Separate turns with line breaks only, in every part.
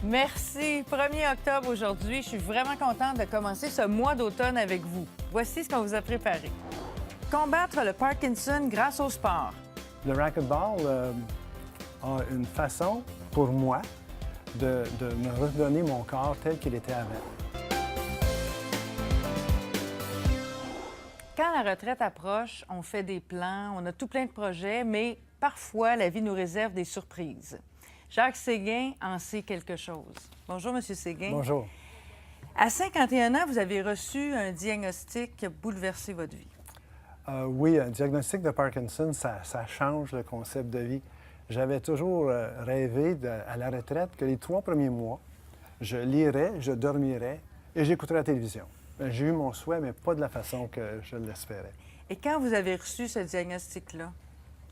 Merci. 1er octobre aujourd'hui. Je suis vraiment contente de commencer ce mois d'automne avec vous. Voici ce qu'on vous a préparé. Combattre le Parkinson grâce au sport.
Le racquetball a une façon, pour moi, de me redonner mon corps tel qu'il était avant.
Quand la retraite approche, on fait des plans, on a tout plein de projets, mais parfois, la vie nous réserve des surprises. Jacques Séguin en sait quelque chose. Bonjour, M. Séguin.
Bonjour.
À 51 ans, vous avez reçu un diagnostic qui a bouleversé votre vie.
Oui, un diagnostic de Parkinson, ça change le concept de vie. J'avais toujours rêvé à la retraite que les 3 premiers mois, je lirais, je dormirais et j'écouterais la télévision. J'ai eu mon souhait, mais pas de la façon que je l'espérais.
Et quand vous avez reçu ce diagnostic-là,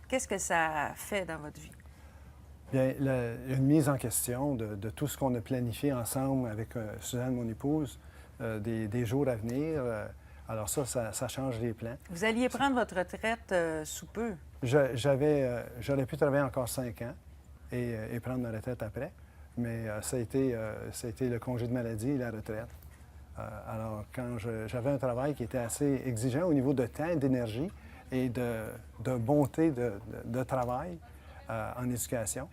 qu'est-ce que ça a fait dans votre vie?
Bien, une mise en question de tout ce qu'on a planifié ensemble avec Suzanne, mon épouse, des jours à venir. Alors ça change les plans.
Vous alliez prendre votre retraite sous peu.
J'aurais pu travailler encore 5 ans et prendre ma retraite après, mais ça a été le congé de maladie et la retraite. Alors, quand j'avais un travail qui était assez exigeant au niveau de temps, d'énergie et de bonté de travail en éducation,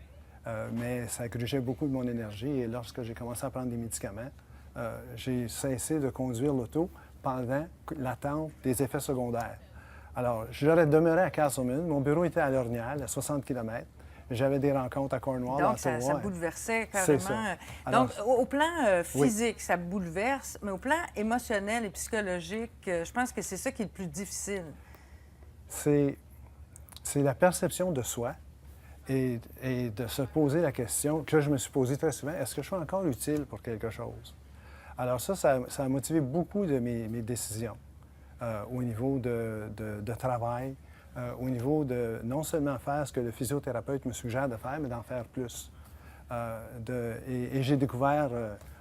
mais ça grugeait beaucoup de mon énergie et lorsque j'ai commencé à prendre des médicaments, j'ai cessé de conduire l'auto pendant l'attente des effets secondaires. Alors, j'aurais demeuré à Castleman. Mon bureau était à L'Ornial, à 60 km. J'avais des rencontres à Cornwall, à
Donc, ça
Ottawa.
bouleversait
C'est
carrément.
ça. Alors,
donc, au plan physique,
oui.
ça bouleverse, mais au plan émotionnel et psychologique, je pense que c'est ça qui est le plus difficile.
C'est la perception de soi et de se poser la question que je me suis posée très souvent, est-ce que je suis encore utile pour quelque chose? Alors ça a motivé beaucoup de mes décisions au niveau de travail, au niveau de non seulement faire ce que le physiothérapeute me suggère de faire, mais d'en faire plus. Et j'ai découvert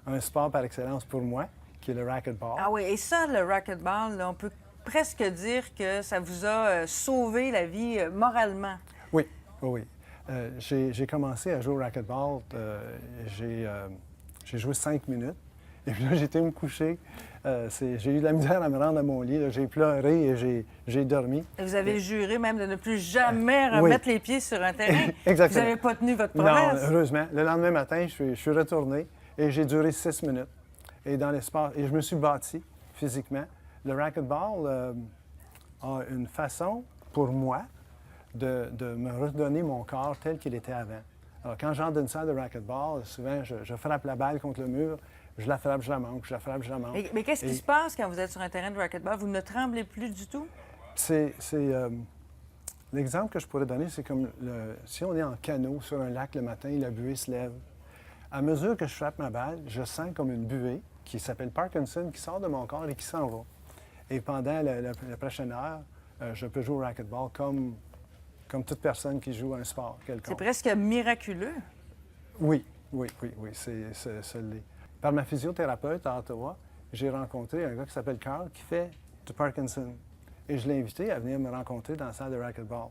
un sport par excellence pour moi, qui est le racquetball.
Ah oui, et ça, le racquetball, là, on peut presque dire que ça vous a sauvé la vie moralement.
Oui, oui. J'ai commencé à jouer au racquetball, j'ai joué 5 minutes, et puis là, j'étais me coucher. J'ai eu de la misère à me rendre à mon lit. J'ai pleuré et j'ai dormi.
Et vous avez juré même de ne plus jamais remettre les pieds sur un terrain.
Exactement.
Vous n'avez pas tenu votre promesse.
Non, heureusement. Le lendemain matin, je suis retourné et j'ai duré 6 minutes. Et dans l'espace, et je me suis bâti physiquement. Le racquetball a une façon, pour moi, de me redonner mon corps tel qu'il était avant. Alors, quand j'entre dans une salle de racquetball, souvent, je frappe la balle contre le mur. Je la frappe, je la manque, je la frappe, je la manque.
Mais qu'est-ce qui se passe quand vous êtes sur un terrain de racquetball? Vous ne tremblez plus du tout?
L'exemple que je pourrais donner, c'est comme si on est en canot sur un lac le matin et la buée se lève. À mesure que je frappe ma balle, je sens comme une buée qui s'appelle Parkinson qui sort de mon corps et qui s'en va. Et pendant la prochaine heure, je peux jouer au racquetball comme toute personne qui joue à un sport quelconque.
C'est presque miraculeux.
Oui, ça l'est. Par ma physiothérapeute à Ottawa, j'ai rencontré un gars qui s'appelle Carl qui fait du Parkinson. Et je l'ai invité à venir me rencontrer dans la salle de racquetball.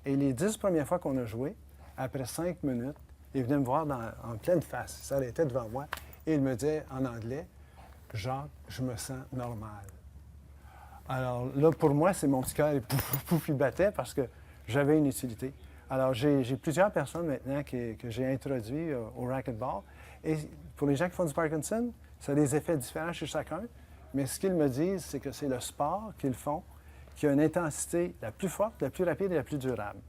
Et les 10 premières fois qu'on a joué, après 5 minutes, il venait me voir en pleine face. Il s'arrêtait devant moi et il me disait en anglais, « Jacques, je me sens normal. » Alors là, pour moi, c'est mon petit cœur pouf, il battait parce que j'avais une utilité. Alors, j'ai plusieurs personnes maintenant que j'ai introduits au racquetball. Et pour les gens qui font du Parkinson, ça a des effets différents chez chacun. Mais ce qu'ils me disent, c'est que c'est le sport qu'ils font qui a une intensité la plus forte, la plus rapide et la plus durable.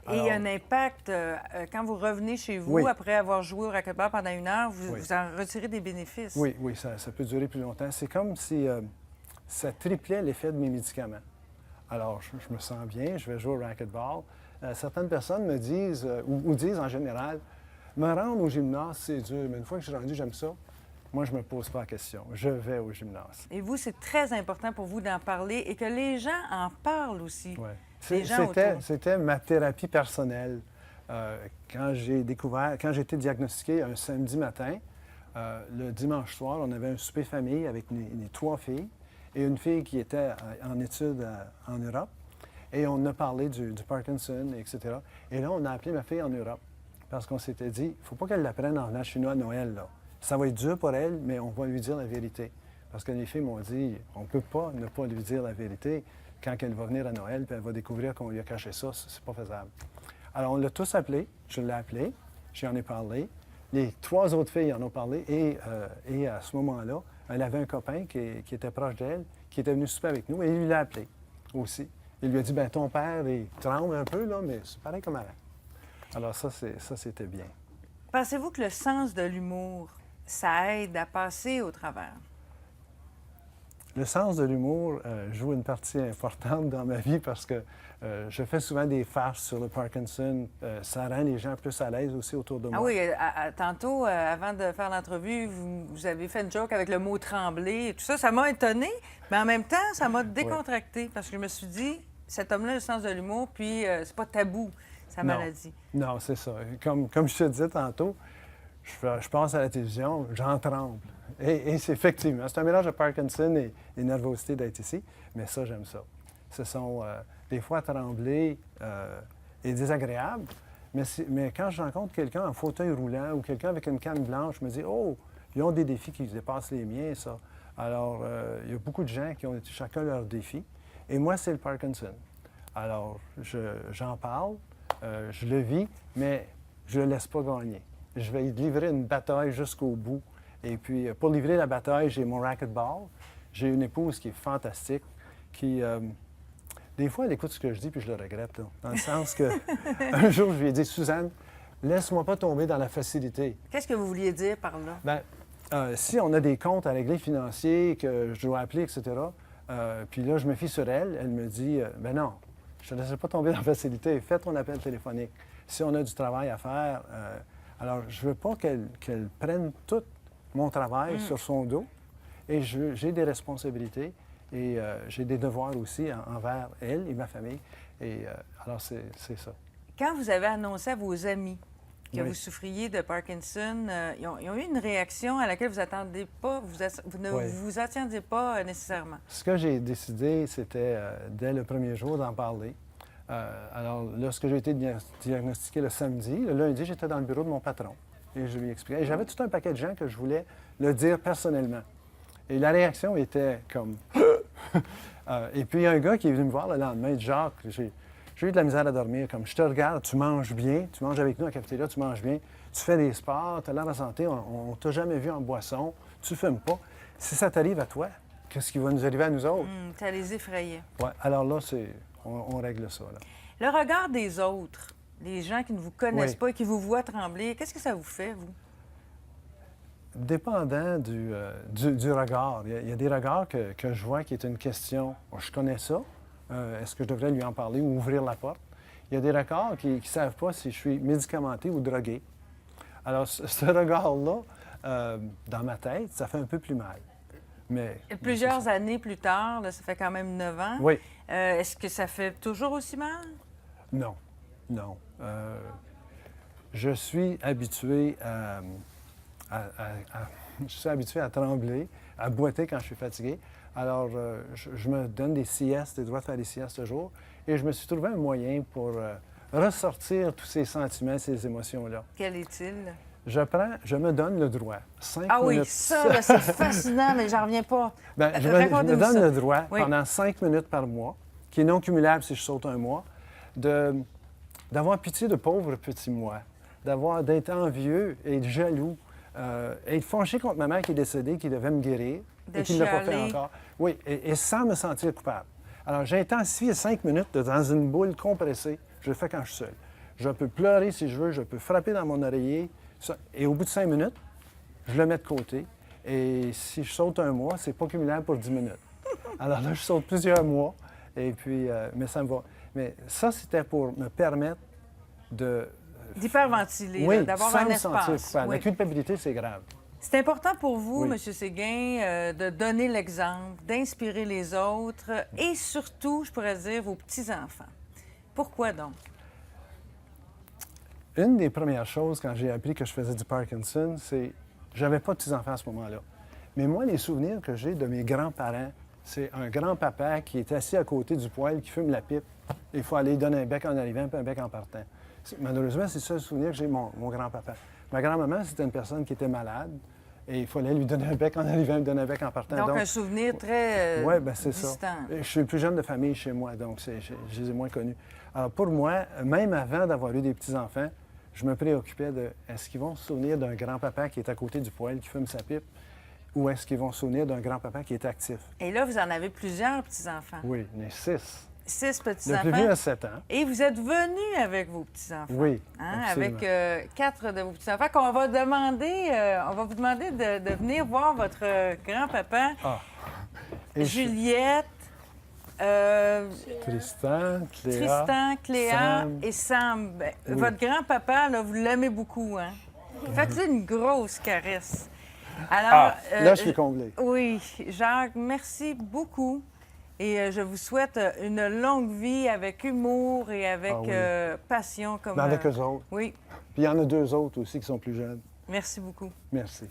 Alors, et il y a un impact, quand vous revenez chez vous,
oui.
après avoir joué au racquetball pendant 1 heure,
oui.
vous en retirez des bénéfices.
Oui, ça peut durer plus longtemps. C'est comme si ça triplait l'effet de mes médicaments. Alors, je me sens bien, je vais jouer au racquetball. Certaines personnes me disent, ou disent en général, me rendre au gymnase, c'est dur, mais une fois que je suis rendu, j'aime ça. Moi, je ne me pose pas la question. Je vais au gymnase.
Et vous, c'est très important pour vous d'en parler et que les gens en parlent aussi.
Oui. C'était ma thérapie personnelle. Quand j'ai été diagnostiqué un samedi matin, le dimanche soir, on avait un souper famille avec les 3 filles et une fille qui était en études en Europe. Et on a parlé du Parkinson, etc. Et là, on a appelé ma fille en Europe parce qu'on s'était dit, il ne faut pas qu'elle l'apprenne en venant chez nous à Noël, là. Ça va être dur pour elle, mais on va lui dire la vérité. Parce que les filles m'ont dit, on ne peut pas ne pas lui dire la vérité quand elle va venir à Noël, puis elle va découvrir qu'on lui a caché ça, c'est pas faisable. Alors, on l'a tous appelé, je l'ai appelé, j'en ai parlé. Les 3 autres filles en ont parlé, et à ce moment-là, elle avait un copain qui était proche d'elle, qui était venu souper avec nous, et il lui l'a appelé aussi. Il lui a dit, bien, ton père, il tremble un peu, là, mais c'est pareil comme avant. Alors ça, c'était bien.
Pensez-vous que le sens de l'humour, ça aide à passer au travers?
Le sens de l'humour joue une partie importante dans ma vie parce que je fais souvent des farces sur le Parkinson. Ça rend les gens plus à l'aise aussi autour de moi.
Ah oui, tantôt, avant de faire l'entrevue, vous avez fait une joke avec le mot trembler et tout ça. Ça m'a étonné, mais en même temps, ça m'a décontracté parce que je me suis dit, cet homme-là a le sens de l'humour, puis c'est pas tabou, sa maladie.
Non, c'est ça. Comme je te disais tantôt, je pense à la télévision, j'en tremble. Et c'est effectivement, c'est un mélange de Parkinson et nervosité d'être ici, mais ça, j'aime ça. Ce sont des fois trembler et désagréables, mais quand je rencontre quelqu'un en fauteuil roulant ou quelqu'un avec une canne blanche, je me dis, oh, ils ont des défis qui dépassent les miens, ça. Alors, il y a beaucoup de gens qui ont chacun leur défi, et moi, c'est le Parkinson. Alors, j'en parle, je le vis, mais je ne le laisse pas gagner. Je vais livrer une bataille jusqu'au bout. Et puis, pour livrer la bataille, j'ai mon racquetball. J'ai une épouse qui est fantastique, qui, des fois, elle écoute ce que je dis, puis je le regrette, là, dans le sens que un jour, je lui ai dit, Suzanne, laisse-moi pas tomber dans la facilité.
Qu'est-ce que vous vouliez dire par là?
Bien, si on a des comptes à régler financiers, que je dois appeler, etc., puis là, je me fie sur elle, elle me dit, ben non, je ne te laisserai pas tomber dans la facilité, fais ton appel téléphonique. Si on a du travail à faire, alors, je ne veux pas qu'elle prenne tout mon travail sur son dos. Et j'ai des responsabilités et j'ai des devoirs aussi envers elle et ma famille. Et alors, c'est ça.
Quand vous avez annoncé à vos amis que
Oui.
vous souffriez de Parkinson, ils ont eu une réaction à laquelle vous attendez pas, vous ne
Oui.
vous attendiez pas nécessairement.
Ce que j'ai décidé, c'était dès le premier jour d'en parler. Alors, lorsque j'ai été diagnostiqué le samedi, le lundi, j'étais dans le bureau de mon patron et je lui expliquais. Et j'avais tout un paquet de gens que je voulais le dire personnellement. Et la réaction était comme... et puis, il y a un gars qui est venu me voir le lendemain, il dit, Jacques, j'ai eu de la misère à dormir. Comme, je te regarde, tu manges bien, tu manges avec nous à la cafétéria, tu manges bien, tu fais des sports, tu as l'air en santé, on ne t'a jamais vu en boisson, tu ne fumes pas. Si ça t'arrive à toi, qu'est-ce qui va nous arriver à nous autres?
Ça les effrayait.
Ouais, alors là, on règle ça, là.
Le regard des autres, les gens qui ne vous connaissent
Oui.
pas et qui vous voient trembler, qu'est-ce que ça vous fait, vous?
Dépendant du regard. Il y a des regards que je vois qui est une question. Oh, je connais ça. Est-ce que je devrais lui en parler ou ouvrir la porte? Il y a des regards qui ne savent pas si je suis médicamenté ou drogué. Alors, ce regard-là, dans ma tête, ça fait un peu plus mal. Mais
Plusieurs années plus tard, là, ça fait quand même 9 ans.
Oui.
Est-ce que ça fait toujours aussi mal?
Non. Non. Je suis habitué je suis habitué à trembler, à boiter quand je suis fatigué. Alors, je me donne des siestes, des droits de faire des siestes le jour, et je me suis trouvé un moyen pour ressortir tous ces sentiments, ces émotions-là.
Quel est-il?
Je me donne le droit. 5
Ah oui,
minutes.
ça, là, c'est fascinant, mais j'en reviens pas.
Bien, je me
Racontez-nous
donne
ça.
le droit
Oui.
pendant 5 minutes par mois, qui est non cumulable si je saute un mois, d'avoir pitié de pauvres petits moi, d'être envieux, être jaloux, être fâché contre ma mère qui est décédée, qui devait me guérir
De
et qui ne l'a pas fait
chialer.
encore. Oui, et sans me sentir coupable. Alors, j'ai intensifié 5 minutes dans une boule compressée. Je le fais quand je suis seul. Je peux pleurer si je veux, je peux frapper dans mon oreiller. Et au bout de 5 minutes, je le mets de côté. Et si je saute un mois, c'est pas cumulable pour 10 minutes. Alors là, je saute plusieurs mois, et puis, mais ça me va. Mais ça, c'était pour me permettre
D'hyperventiler,
oui,
là, d'avoir
sans
un
me sentir
espace.
coupable.
Oui.
La culpabilité, c'est grave.
C'est important pour vous,
Oui.
M. Séguin, de donner l'exemple, d'inspirer les autres et surtout, je pourrais dire, vos petits-enfants. Pourquoi donc?
Une des premières choses quand j'ai appris que je faisais du Parkinson, c'est j'avais pas de petits-enfants à ce moment-là. Mais moi, les souvenirs que j'ai de mes grands-parents, c'est un grand-papa qui est assis à côté du poêle, qui fume la pipe. Il faut aller lui donner un bec en arrivant puis un bec en partant. Malheureusement, c'est le seul souvenir que j'ai de mon grand-papa. Ma grand-maman, c'était une personne qui était malade et il fallait lui donner un bec en arrivant, lui donner un bec en partant.
Donc, un souvenir très
Oui, bien, c'est ça.
distant.
Je suis le plus jeune de famille chez moi, donc je les ai moins connus. Alors, pour moi, même avant d'avoir eu des petits-enfants, je me préoccupais de est-ce qu'ils vont se souvenir d'un grand-papa qui est à côté du poêle, qui fume sa pipe, ou est-ce qu'ils vont se souvenir d'un grand-papa qui est actif?
Et là, vous en avez plusieurs petits-enfants.
Oui, il y en a 6.
6
Le
petits-enfants.
plus vieux a 7 ans.
Et vous êtes venu avec vos petits-enfants.
Oui,
Avec 4 de vos petits-enfants qu'on va demander, on va vous demander de venir voir votre grand-papa, Juliette,
Tristan,
Cléa
Sam.
et Sam. Ben,
Oui.
Votre grand-papa, là, vous l'aimez beaucoup, hein? Faites-lui une grosse caresse. Alors,
Là, je suis comblé.
oui, Jacques, merci beaucoup. Et je vous souhaite une longue vie avec humour et avec passion. Comme,
Mais avec eux autres.
Oui,
Puis il y en a 2 autres aussi qui sont plus jeunes.
merci beaucoup.
Merci.